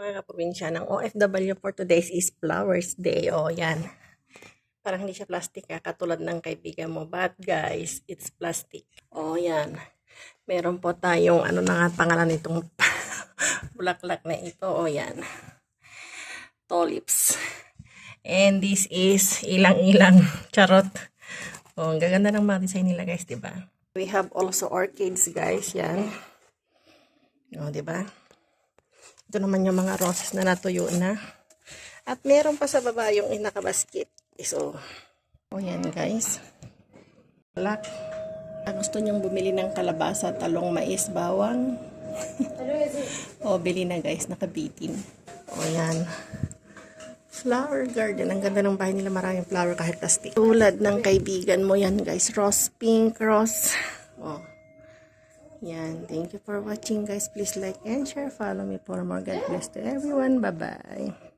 Mga kaprobinsya ng OFW for today's is Flowers Day. O, yan. Parang hindi siya plastic katulad ng kaibigan mo. But guys, it's plastic. O, yan. Meron po tayong, ano na nga pangalan nitong bulaklak na ito. O, yan. Tulips. And this is ilang-ilang charot. O, ang gaganda ng mga design nila guys, diba? We have also orchids guys, yan. O, diba? Ito naman yung mga roses na natuyo na. At meron pa sa baba yung nakabasket. So, o yan guys. Black. Gusto nyong bumili ng kalabasa, talong, mais, bawang. O, bili na guys, nakabitin. O yan. Flower garden. Ang ganda ng bahay nila. Maraming flower kahit plastic. Tulad ng kaibigan mo yan guys. Rose, pink, rose. O. Yan. Thank you for watching guys. Please like and share. Follow me for more. God bless to everyone. Bye-bye.